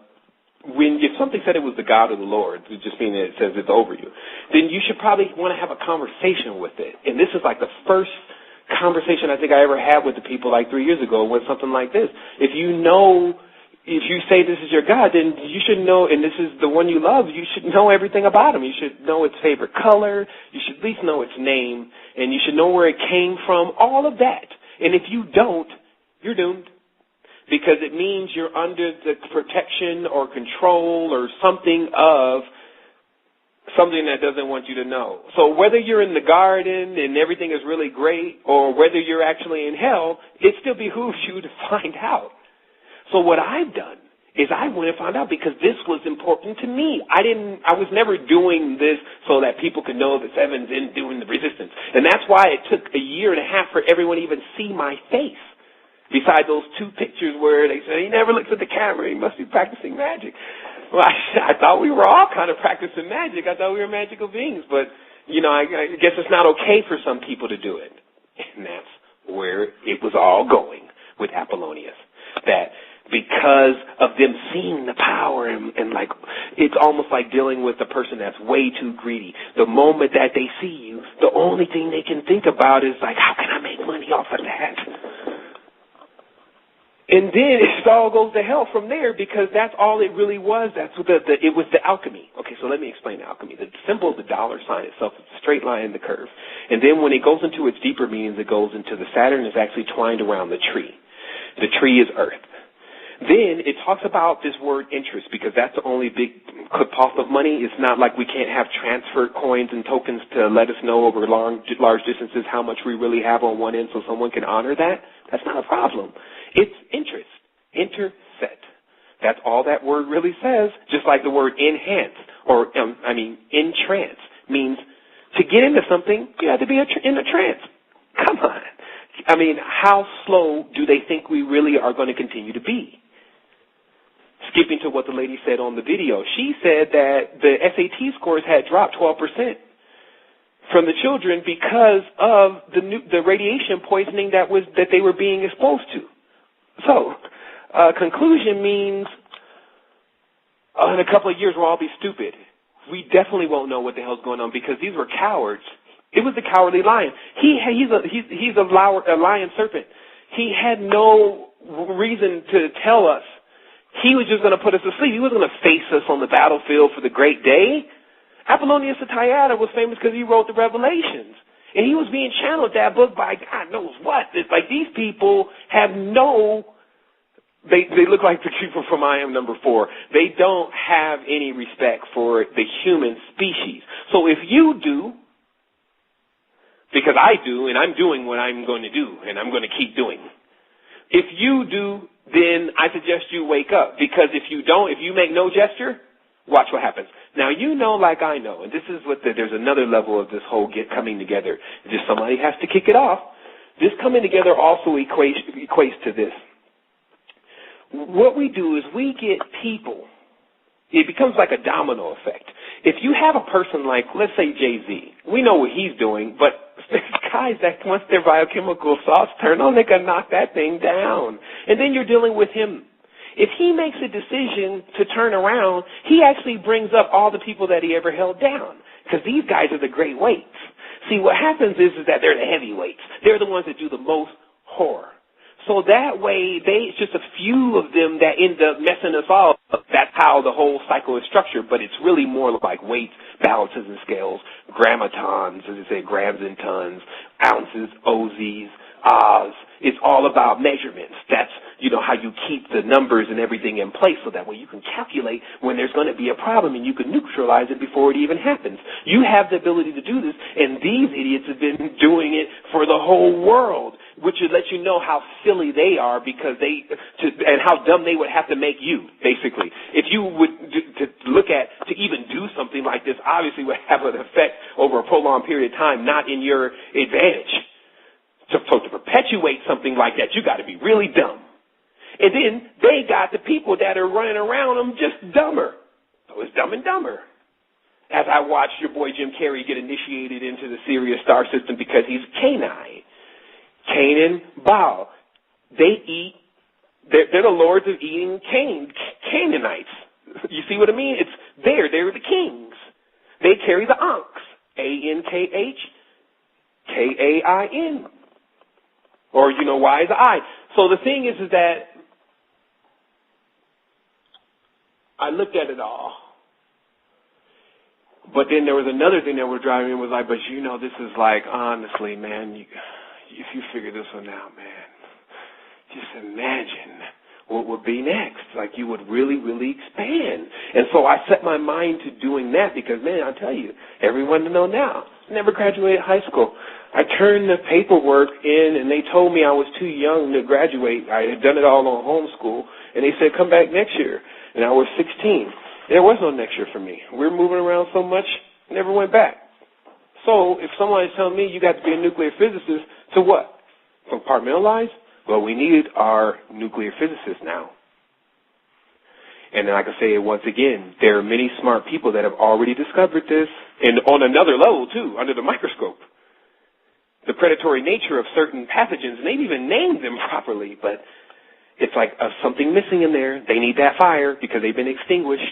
[SPEAKER 2] if something said it was the God of the Lord, it just means it says it's over you, then you should probably want to have a conversation with it. And this is like the first conversation I think I ever had with the people like 3 years ago with something like this. If you say this is your God, then you should know, and this is the one you love, you should know everything about him. You should know its favorite color. You should at least know its name. And you should know where it came from, all of that. And if you don't, you're doomed. Because it means you're under the protection or control or something of something that doesn't want you to know. So whether you're in the garden and everything is really great or whether you're actually in hell, it still behooves you to find out. So what I've done is I went and found out because this was important to me. I was never doing this so that people could know that Sevan's in doing the Resistance. And that's why it took 1.5 years for everyone to even see my face. Besides those 2 pictures where they said, he never looks at the camera, he must be practicing magic. Well, I thought we were all kind of practicing magic. I thought we were magical beings. But, I guess it's not okay for some people to do it. And that's where it was all going with Apollonius. That because of them seeing the power and like, it's almost like dealing with a person that's way too greedy. The moment that they see you, the only thing they can think about is like, how can I make money off of that? And then it all goes to hell from there because that's all it really was. That's what it was the alchemy. Okay, so let me explain the alchemy. The symbol of the dollar sign itself is a straight line in the curve. And then when it goes into its deeper meanings, it goes into the Saturn is actually twined around the tree. The tree is Earth. Then it talks about this word interest because that's the only big cost of money. It's not like we can't have transfer coins and tokens to let us know over large distances how much we really have on one end so someone can honor that. That's not a problem. It's interest, interset. That's all that word really says, just like the word enhance or, entrance means to get into something, you have to be in a trance. Come on. How slow do they think we really are going to continue to be? Skipping to what the lady said on the video, she said that the SAT scores had dropped 12% from the children because of the radiation poisoning that they were being exposed to. So, conclusion means in a couple of years we'll all be stupid. We definitely won't know what the hell's going on because these were cowards. It was the cowardly lion. He's a lion serpent. He had no reason to tell us. He was just going to put us to sleep. He wasn't going to face us on the battlefield for the great day. Apollonius of Tyana was famous because he wrote the Revelations. And he was being channeled that book by God knows what. It's like these people have they look like the people from I Am Number 4. They don't have any respect for the human species. So if you do, because I do, and I'm doing what I'm going to do, and I'm going to keep doing. If you do, then I suggest you wake up. Because if you don't, if you make no gesture, watch what happens. Now, you know like I know, and this is there's another level of this whole coming together. Just somebody has to kick it off. This coming together also equates to this. What we do is we get people. It becomes like a domino effect. If you have a person like, let's say, Jay-Z, we know what he's doing, but guys that once their biochemical thoughts turn on, they can knock that thing down. And then you're dealing with him. If he makes a decision to turn around, he actually brings up all the people that he ever held down, because these guys are the great weights. See, what happens is that they're the heavyweights. They're the ones that do the most horror. So that way, it's just a few of them that end up messing us all up. That's how the whole cycle is structured, but it's really more like weights, balances, and scales, grammatons, as they say, grams and tons, ounces, OZs, Oz. It's all about measurements. That's, how you keep the numbers and everything in place so that way you can calculate when there's going to be a problem and you can neutralize it before it even happens. You have the ability to do this, and these idiots have been doing it for the whole world, which would let you know how silly they are and how dumb they would have to make you, basically. If you would to look at to even do something like this, obviously would have an effect over a prolonged period of time, not in your advantage. So to perpetuate something like that, you got to be really dumb. And then they got the people that are running around them just dumber. So it's Dumb and Dumber. As I watched your boy Jim Carrey get initiated into the Sirius star system because he's Canine. Canaan, Baal. They're the lords of eating Canaanites. You see what I mean? They're the kings. They carry the Ankhs. Ankhkain. Or, Y is the I. So the thing is that I looked at it all. But then there was another thing that was driving me was like, but this is like, honestly, man, if you figure this one out, man, just imagine what would be next. Like you would really, really expand. And so I set my mind to doing that because, man, I'll tell you, everyone to know now, never graduated high school. I turned the paperwork in and they told me I was too young to graduate. I had done it all on homeschool. And they said, come back next year. And I was 16. There was no next year for me. We were moving around so much, never went back. So if someone is telling me you got to be a nuclear physicist, to what? Compartmentalize? Well, we need our nuclear physicists now. And then I can say it once again, there are many smart people that have already discovered this, and on another level, too, under the microscope. The predatory nature of certain pathogens, and they've even named them properly, but it's like something missing in there. They need that fire because they've been extinguished.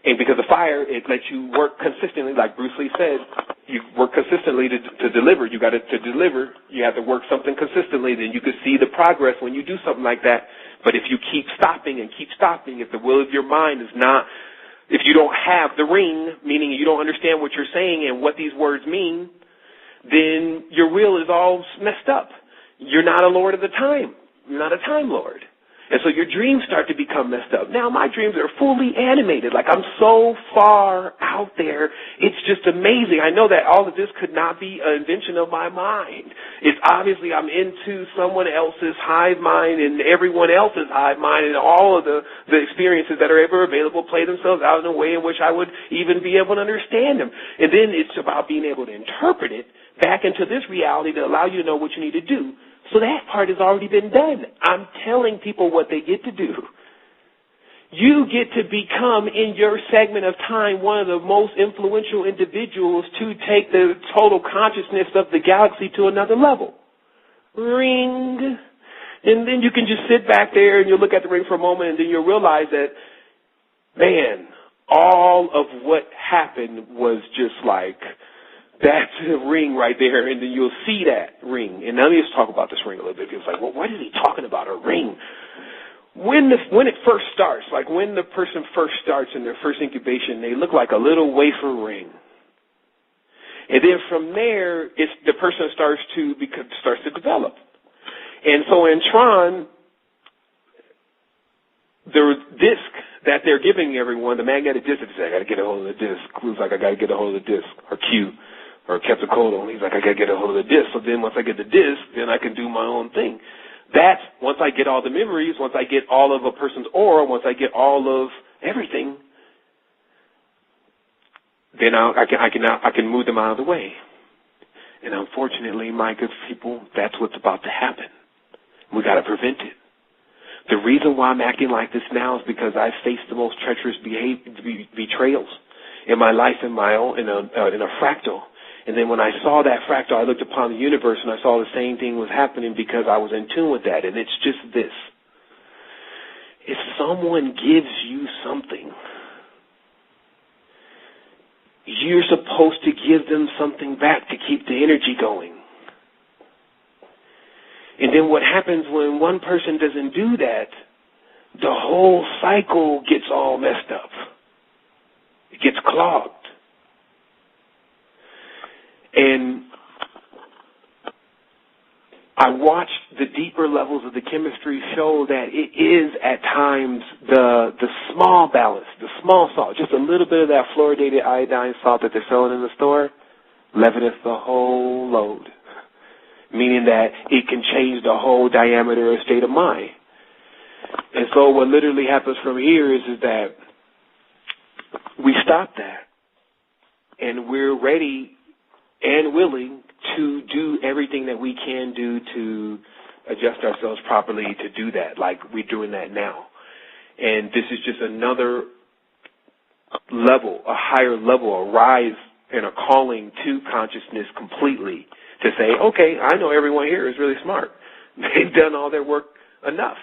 [SPEAKER 2] And because the fire, it lets you work consistently, like Bruce Lee said. You work consistently to deliver. You got to deliver. You have to work something consistently. Then you can see the progress when you do something like that. But if you keep stopping, if the will of your mind is not, if you don't have the ring, meaning you don't understand what you're saying and what these words mean, then your will is all messed up. You're not a lord of the time. You're not a time lord. And so your dreams start to become messed up. Now my dreams are fully animated. Like I'm so far out there. It's just amazing. I know that all of this could not be an invention of my mind. It's obviously I'm into someone else's hive mind and everyone else's hive mind, and all of the experiences that are ever available play themselves out in a way in which I would even be able to understand them. And then it's about being able to interpret it back into this reality to allow you to know what you need to do. So that part has already been done. I'm telling people what they get to do. You get to become, in your segment of time, one of the most influential individuals to take the total consciousness of the galaxy to another level. Ring. And then you can just sit back there and you'll look at the ring for a moment and then you'll realize that, man, all of what happened was just like That's a ring right there, and then you'll see that ring. And now let's talk about this ring a little bit. It's like, well, what is he talking about, a ring? When it first starts, like when the person first starts in their first incubation, they look like a little wafer ring. And then from there, the person starts to develop. And so in Tron, the disc that they're giving everyone, the magnetic disc, they say, I got to get a hold of the disc. Clue's like, I got to get a hold of the disc. Or Q, or Quetzalcoatl, he's like, I got to get a hold of the disc. So then once I get the disc, then I can do my own thing. That's once I get all the memories, once I get all of a person's aura, once I get all of everything, then I can move them out of the way. And unfortunately, my good people, that's what's about to happen. We got to prevent it. The reason why I'm acting like this now is because I've faced the most treacherous betrayals in my life in a fractal. And then when I saw that fractal, I looked upon the universe and I saw the same thing was happening because I was in tune with that. And it's just this. If someone gives you something, you're supposed to give them something back to keep the energy going. And then what happens when one person doesn't do that, the whole cycle gets all messed up. It gets clogged. And I watched the deeper levels of the chemistry show that it is at times the small balance, the small salt, just a little bit of that fluoridated iodine salt that they're selling in the store, leaveneth the whole load, meaning that it can change the whole diameter or state of mind. And so what literally happens from here is that we stop that, and we're ready and willing to do everything that we can do to adjust ourselves properly to do that, like we're doing that now. And this is just another level, a higher level, a rise and a calling to consciousness completely to say, okay, I know everyone here is really smart. They've done all their work enough.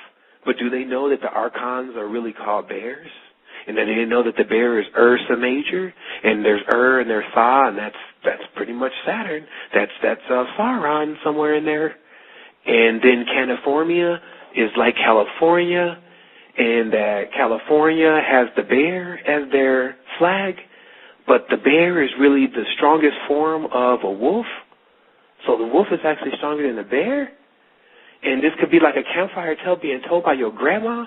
[SPEAKER 2] But do they know that the archons are really called bears? And then they know that the bear is Ursa Major, and there's and there's Tha, and that's pretty much Saturn. That's Sauron somewhere in there. And then California is like California, and that California has the bear as their flag, but the bear is really the strongest form of a wolf. So the wolf is actually stronger than the bear. And this could be like a campfire tale being told by your grandma.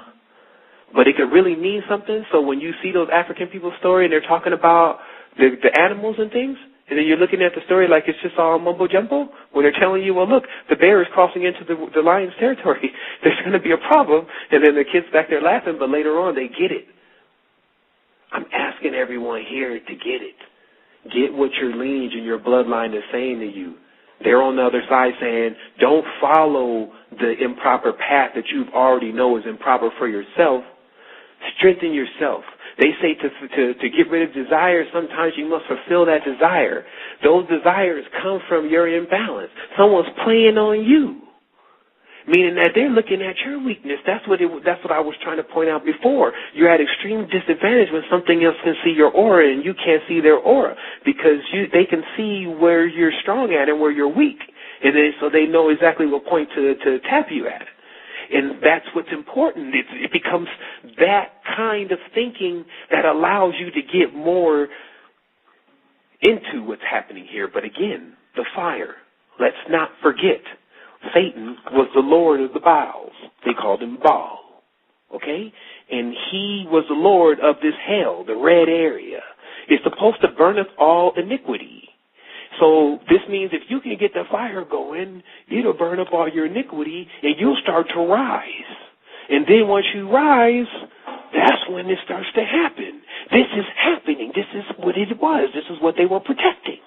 [SPEAKER 2] But it could really mean something. So when you see those African people's story and they're talking about the animals and things, and then you're looking at the story like it's just all mumbo-jumbo, when they're telling you, well, look, the bear is crossing into the lion's territory. There's going to be a problem. And then the kids back there laughing, but later on they get it. I'm asking everyone here to get it. Get what your lineage and your bloodline is saying to you. They're on the other side saying, don't follow the improper path that you already know is improper for yourself. Strengthen yourself. They say to get rid of desire, sometimes you must fulfill that desire. Those desires come from your imbalance. Someone's playing on you, meaning that they're looking at your weakness. That's what I was trying to point out before. You're at extreme disadvantage when something else can see your aura and you can't see their aura because they can see where you're strong at and where you're weak, and so they know exactly what point to tap you at. And that's what's important. It becomes that kind of thinking that allows you to get more into what's happening here. But again, the fire. Let's not forget, Satan was the lord of the Baals. They called him Baal. Okay? And he was the lord of this hell, the red area. It's supposed to burneth all iniquity. So this means if you can get the fire going, it'll burn up all your iniquity, and you'll start to rise. And then once you rise, that's when it starts to happen. This is happening. This is what it was. This is what they were protecting.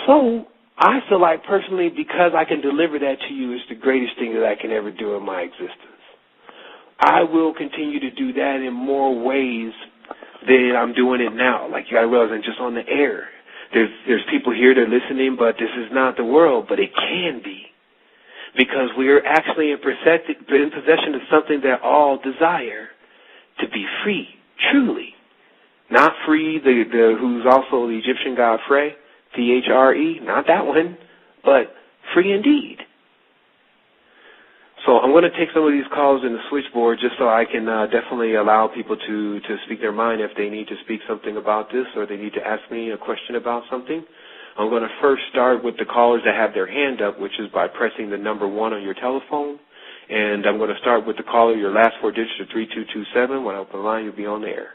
[SPEAKER 2] So I feel like personally, because I can deliver that to you, is the greatest thing that I can ever do in my existence. I will continue to do that in more ways than I'm doing it now. Like you got to realize I'm just on the air. There's people here that are listening, but this is not the world, but it can be. Because we are actually in possession of something that all desire, to be free, truly. Not free, who's also the Egyptian god Frey, FREE, not that one, but free indeed. So I'm going to take some of these calls in the switchboard just so I can definitely allow people to speak their mind if they need to speak something about this or they need to ask me a question about something. I'm going to first start with the callers that have their hand up, which is by pressing the number 1 on your telephone. And I'm going to start with the caller, your last 4 digits are 3227. When I open the line, you'll be on the air.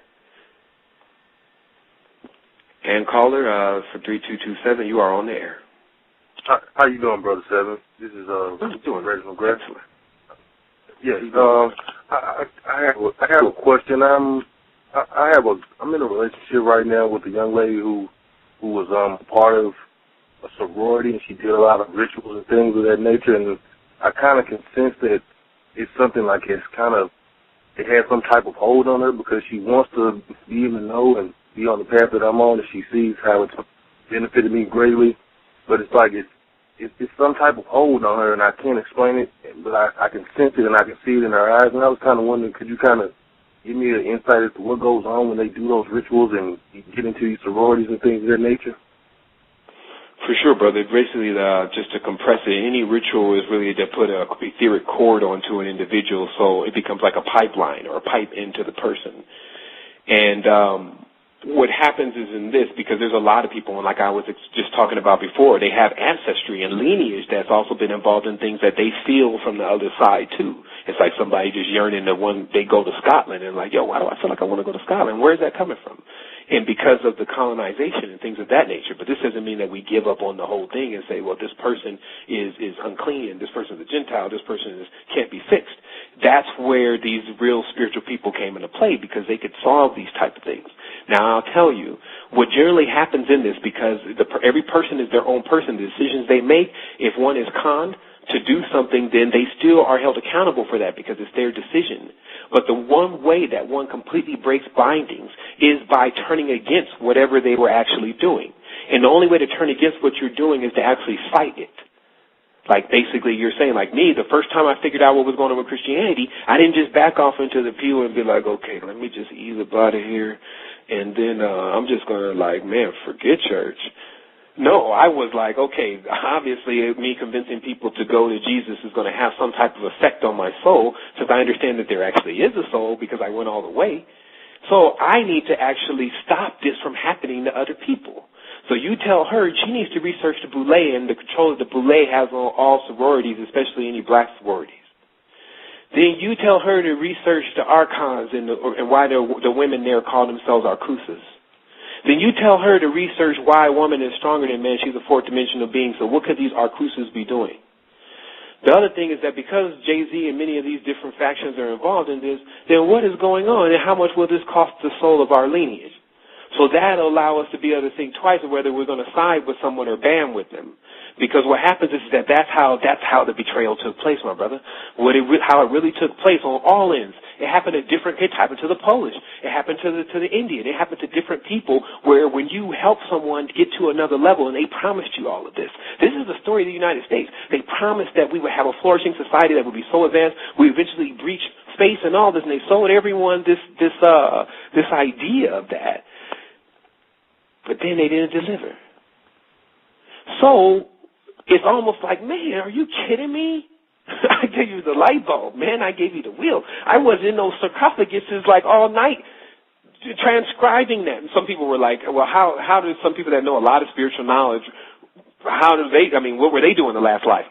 [SPEAKER 2] And caller, for 3227, you are on the air.
[SPEAKER 3] How you doing, Brother Sevan? This is
[SPEAKER 2] I'm doing
[SPEAKER 3] Reginald Grant.
[SPEAKER 2] Excellent.
[SPEAKER 3] Yeah, I have a question. I'm in a relationship right now with a young lady who was part of a sorority, and she did a lot of rituals and things of that nature, and I kind of can sense that it's something like it has some type of hold on her because she wants to be in the know and be on the path that I'm on, and she sees how it's benefited me greatly, but it's like it's some type of hold on her, and I can't explain it, but I can sense it and I can see it in her eyes, and I was kind of wondering, could you kind of give me an insight as to what goes on when they do those rituals and get into these sororities and things of that nature?
[SPEAKER 2] For sure, brother. Basically, just to compress it, any ritual is really to put a etheric cord onto an individual so it becomes like a pipeline or a pipe into the person. And what happens is in this, because there's a lot of people, and like I was just talking about before, they have ancestry and lineage that's also been involved in things that they feel from the other side, too. It's like somebody just yearning to they go to Scotland and like, yo, why do I feel like I want to go to Scotland? Where's that coming from? And because of the colonization and things of that nature. But this doesn't mean that we give up on the whole thing and say, well, this person is unclean, this person's a Gentile, this person can't be fixed. That's where these real spiritual people came into play because they could solve these type of things. Now, I'll tell you, what generally happens in this, because every person is their own person, the decisions they make, if one is conned to do something, then they still are held accountable for that because it's their decision. But the one way that one completely breaks bindings is by turning against whatever they were actually doing. And the only way to turn against what you're doing is to actually fight it. Like basically you're saying, like me, the first time I figured out what was going on with Christianity, I didn't just back off into the pew and be like, okay, let me just ease up out of here. And then I'm just going to like, man, forget church. No, I was like, okay, obviously me convincing people to go to Jesus is going to have some type of effect on my soul since I understand that there actually is a soul because I went all the way. So I need to actually stop this from happening to other people. So you tell her she needs to research the Boule and the control that the Boule has on all sororities, especially any black sororities. Then you tell her to research the archons and why the women there call themselves arcusas. Then you tell her to research why a woman is stronger than man. She's a fourth dimensional being. So what could these arcusas be doing? The other thing is that because Jay-Z and many of these different factions are involved in this, then what is going on and how much will this cost the soul of our lineage? So that'll allow us to be able to think twice of whether we're going to side with someone or band with them. Because what happens is that's how the betrayal took place, my brother. How it really took place on all ends. It happened it happened to the Polish. It happened to the Indian. It happened to different people where when you help someone get to another level and they promised you all of this. This is the story of the United States. They promised that we would have a flourishing society that would be so advanced. We eventually reached space and all this, and they sold everyone this idea of that. But then they didn't deliver. So it's almost like, man, are you kidding me? I gave you the light bulb, man. I gave you the wheel. I was in those sarcophaguses like all night transcribing that. And some people were like, well, how do some people that know a lot of spiritual knowledge, what were they doing in the last life?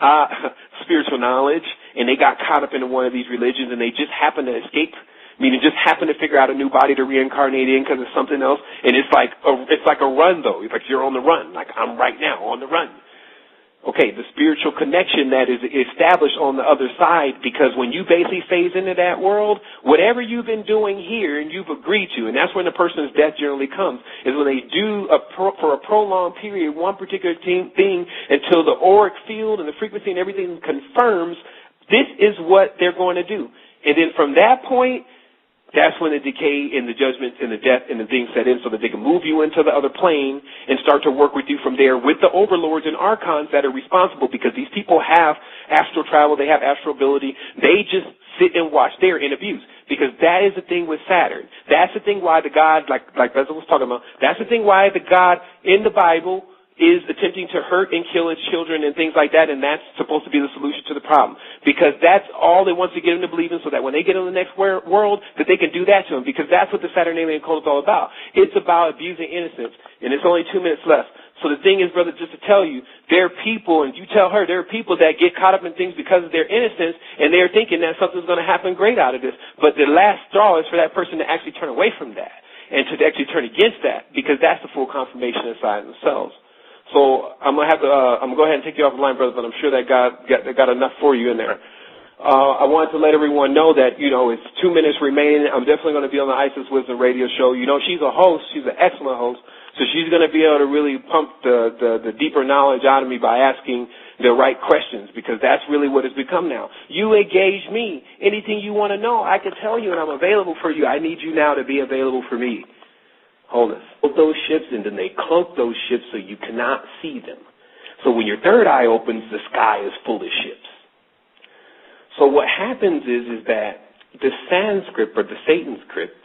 [SPEAKER 2] Spiritual knowledge, and they got caught up into one of these religions and they just happened to escape. Meaning just happen to figure out a new body to reincarnate in because of something else. And it's like a run, though. It's like you're on the run. Like I'm right now on the run. Okay, the spiritual connection that is established on the other side, because when you basically phase into that world, whatever you've been doing here and you've agreed to, and that's when the person's death generally comes, is when they do for a prolonged period one particular thing until the auric field and the frequency and everything confirms this is what they're going to do. And then from that point, that's when the decay and the judgment and the death and the things set in so that they can move you into the other plane and start to work with you from there with the overlords and archons that are responsible, because these people have astral travel, they have astral ability. They just sit and watch. They're in abuse, because that is the thing with Saturn. That's the thing why the God, like Bezel was talking about, that's the thing why the God in the Bible is attempting to hurt and kill its children and things like that, and that's supposed to be the solution to the problem. Because that's all it wants to get them to believe in, so that when they get in the next world, that they can do that to them, because that's what the Saturn alien cult is all about. It's about abusing innocence, and it's only 2 minutes left. So the thing is, brother, just to tell you, there are people, and you tell her, there are people that get caught up in things because of their innocence, and they're thinking that something's going to happen great out of this. But the last straw is for that person to actually turn away from that and to actually turn against that, because that's the full confirmation inside themselves. So I'm gonna go ahead and take you off the line, brother, but I'm sure that got enough for you in there. I wanted to let everyone know that, it's 2 minutes remaining. I'm definitely going to be on the Isis Wisdom radio show. She's a host. She's an excellent host. So she's going to be able to really pump the deeper knowledge out of me by asking the right questions, because that's really what it's become now. You engage me. Anything you want to know, I can tell you, and I'm available for you. I need you now to be available for me. Wholeness. Those ships, and then they cloak those ships so you cannot see them. So when your third eye opens, the sky is full of ships. So what happens is that the Sanskrit, or the Satan script,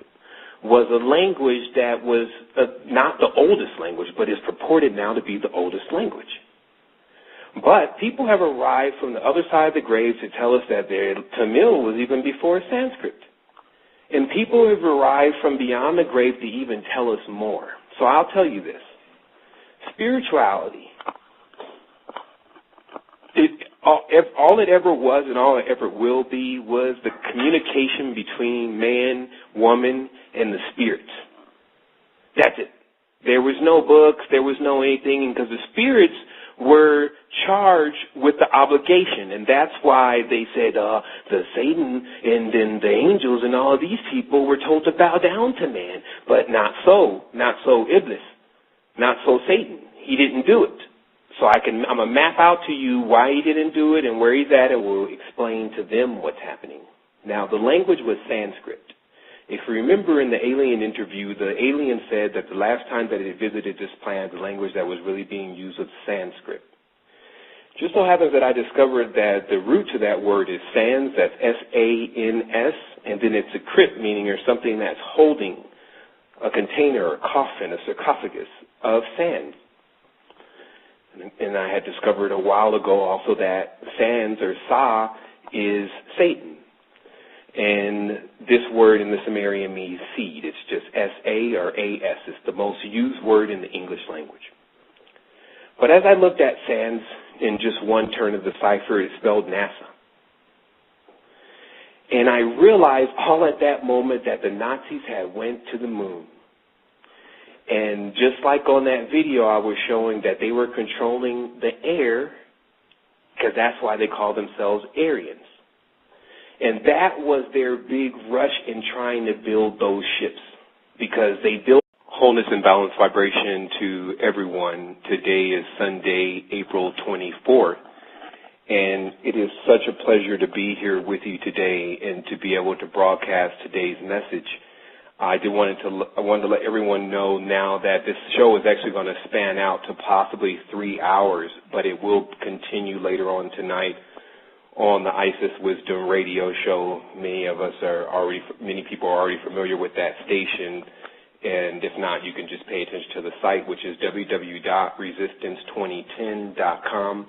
[SPEAKER 2] was a language that was not the oldest language, but is purported now to be the oldest language. But people have arrived from the other side of the grave to tell us that Tamil was even before Sanskrit. And people have arrived from beyond the grave to even tell us more. So I'll tell you this. Spirituality, all it ever was and all it ever will be was the communication between man, woman, and the spirits. That's it. There was no books, there was no anything, because the spirits were charged with the obligation, and that's why they said the Satan and then the angels and all of these people were told to bow down to man, but not so Iblis, not so Satan. He didn't do it. So I'm going to map out to you why he didn't do it and where he's at, and we'll explain to them what's happening. Now, the language was Sanskrit. If you remember in the alien interview, the alien said that the last time that it visited this planet, the language that was really being used was Sanskrit. Just so happens that I discovered that the root to that word is sans, that's S-A-N-S, and then it's a crypt, meaning there's something that's holding a container, a coffin, a sarcophagus of sand. And I had discovered a while ago also that sans, or Sa, is Satan. And this word in the Sumerian means seed. It's just S-A or A-S. It's the most used word in the English language. But as I looked at sans in just one turn of the cipher, it spelled NASA. And I realized all at that moment that the Nazis had went to the moon. And just like on that video I was showing that they were controlling the air, because that's why they call themselves Aryans. And that was their big rush in trying to build those ships, because they built wholeness and balanced vibration to everyone. Today is Sunday, April 24th, and it is such a pleasure to be here with you today and to be able to broadcast today's message. I wanted to let everyone know now that this show is actually going to span out to possibly 3 hours, but it will continue later on tonight on the Isis Wisdom radio show. Many people are already familiar with that station, and if not, you can just pay attention to the site, which is www.resistance2010.com,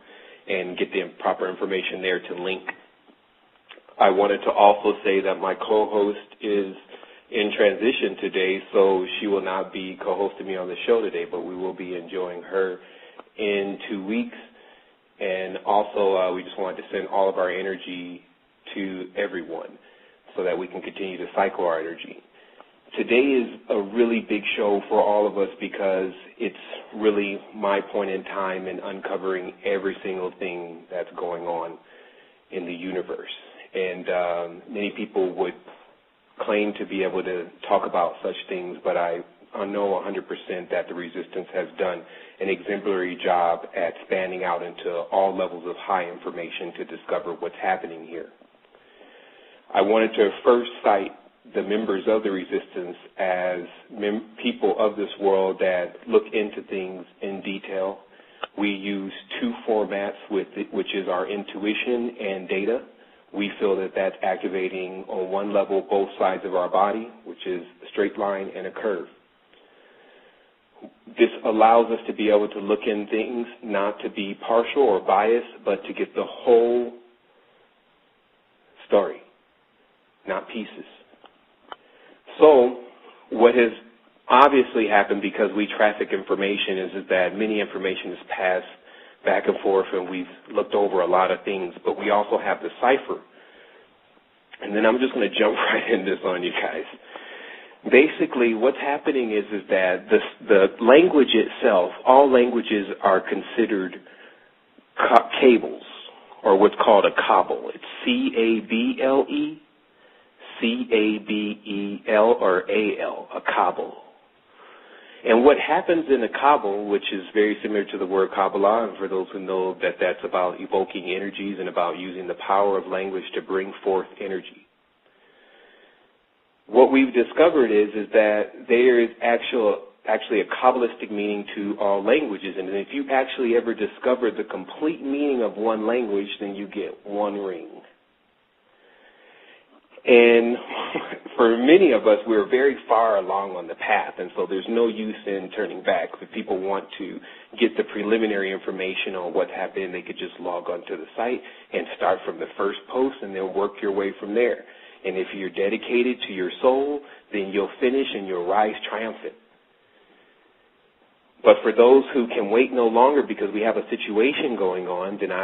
[SPEAKER 2] and get the proper information there to link. I wanted to also say that my co-host is in transition today, so she will not be co-hosting me on the show today, but we will be enjoying her in 2 weeks. And also, we just wanted to send all of our energy to everyone so that we can continue to cycle our energy. Today is a really big show for all of us, because it's really my point in time in uncovering every single thing that's going on in the universe. And many people would claim to be able to talk about such things, but I know 100% that the resistance has done an exemplary job at spanning out into all levels of high information to discover what's happening here. I wanted to first cite the members of the resistance as people of this world that look into things in detail. We use two formats, which is our intuition and data. We feel that that's activating on one level both sides of our body, which is a straight line and a curve.
[SPEAKER 1] This allows us to be able to look in things, not to be partial or biased, but to get the whole story, not pieces. So what has obviously happened because we traffic information is that many information is passed back and forth, and we've looked over a lot of things, but we also have the cipher. And then I'm just going to jump right in this on you guys. Basically, what's happening is that the language itself, all languages are considered cables, or what's called a cabal. It's C-A-B-L-E, C-A-B-E-L, or A-L, a cabal. And what happens in a cabal, which is very similar to the word Kabbalah, and for those who know that that's about evoking energies and about using the power of language to bring forth energy. What we've discovered is that there is actually a Kabbalistic meaning to all languages, and if you actually ever discover the complete meaning of one language, then you get one ring. And for many of us, we're very far along on the path, and so there's no use in turning back. If people want to get the preliminary information on what's happening, they could just log onto the site and start from the first post and then work your way from there. And if you're dedicated to your soul, then you'll finish and you'll rise triumphant. But for those who can wait no longer because we have a situation going on, then I